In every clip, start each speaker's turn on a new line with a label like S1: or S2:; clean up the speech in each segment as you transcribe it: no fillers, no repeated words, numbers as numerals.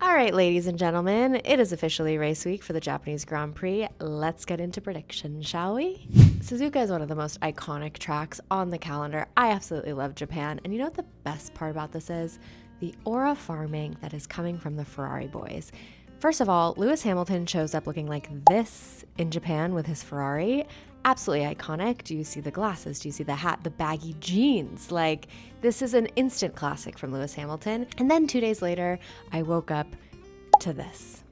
S1: All right, ladies and gentlemen, it is officially race week for the Japanese Grand Prix. Let's get into predictions, shall we? Suzuka is one of the most iconic tracks on the calendar. I absolutely love Japan. And you know what the best part about this is? The aura farming that is coming from the Ferrari boys. First of all, Lewis Hamilton shows up looking like this in Japan with his Ferrari. Absolutely iconic. Do you see the glasses? Do you see the hat? The baggy jeans? Like, this is an instant classic from Lewis Hamilton. And then 2 days later, I woke up to this.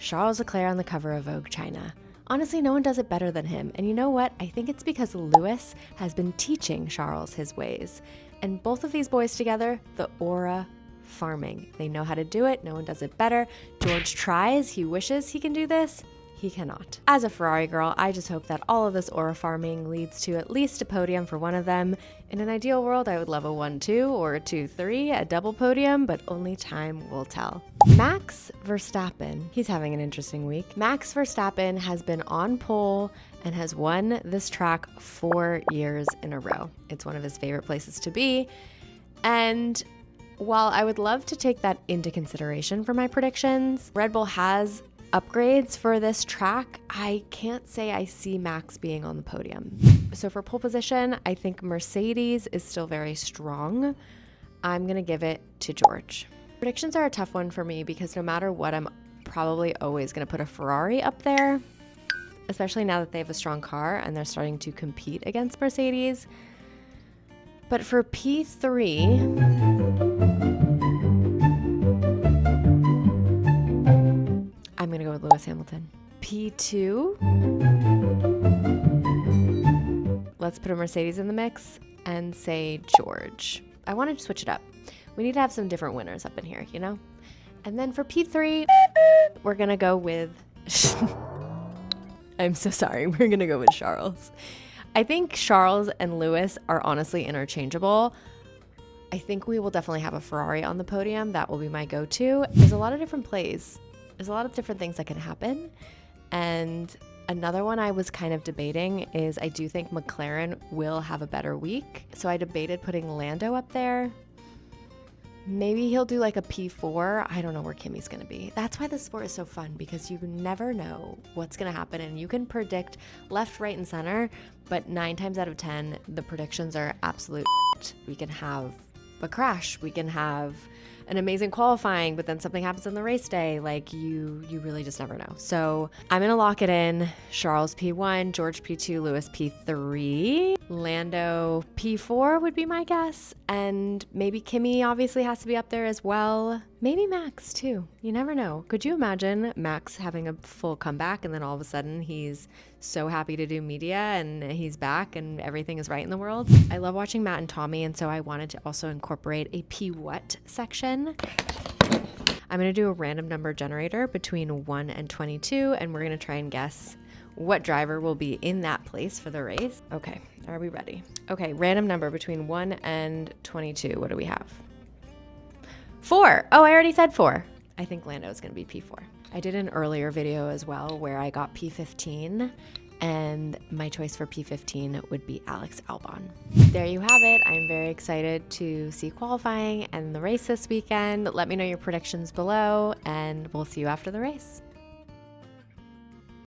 S1: Charles Leclerc on the cover of Vogue China. Honestly, no one does it better than him. And you know what? I think it's because Lewis has been teaching Charles his ways. And both of these boys together, the aura farming. They know how to do it. No one does it better. George tries. He wishes he can do this. He cannot. As a Ferrari girl, I just hope that all of this aura farming leads to at least a podium for one of them. In an ideal world, I would love a 1-2 or a 2-3, a double podium, but only time will tell. Max Verstappen, he's having an interesting week. Max Verstappen has been on pole and has won this track 4 years in a row. It's one of his favorite places to be. And while I would love to take that into consideration for my predictions, Red Bull has upgrades for this track. I can't say I see Max being on the podium. So for pole position, I think Mercedes is still very strong. I'm gonna give it to George. Predictions are a tough one for me because no matter what, I'm probably always gonna put a Ferrari up there, especially now that they have a strong car and they're starting to compete against Mercedes. But for P3, I'm gonna go with Lewis Hamilton. P2, let's put a Mercedes in the mix and say George. I want to switch it up. We need to have some different winners up in here, you know? And then for P3, we're gonna go with, I'm so sorry, we're gonna go with Charles. I think Charles and Lewis are honestly interchangeable. I think we will definitely have a Ferrari on the podium. That will be my go-to. There's a lot of different plays. There's a lot of different things that can happen. And another one I was kind of debating is I do think McLaren will have a better week. So I debated putting Lando up there. Maybe he'll do like a P4. I don't know where Kimi's going to be. That's why this sport is so fun, because you never know what's going to happen and you can predict left, right, and center. But 9 times out of 10, the predictions are absolute shit. We can have a crash. We can have an amazing qualifying, but then something happens on the race day. Like you really just never know. So I'm going to lock it in. Charles P1, George P2, Lewis P3, Lando P4 would be my guess. And maybe Kimi obviously has to be up there as well. Maybe Max too. You never know. Could you imagine Max having a full comeback and then all of a sudden he's so happy to do media and he's back and everything is right in the world? I love watching Matt and Tommy, and so I wanted to also incorporate a P what section. I'm going to do a random number generator between 1 and 22, and we're going to try and guess what driver will be in that place for the race. Okay, are we ready? Okay, random number between 1 and 22. What do we have? 4. Oh, I already said 4. I think Lando is going to be P4. I did an earlier video as well where I got P15, and my choice for P15 would be Alex Albon. There you have it. I'm very excited to see qualifying and the race this weekend. Let me know your predictions below, and we'll see you after the race.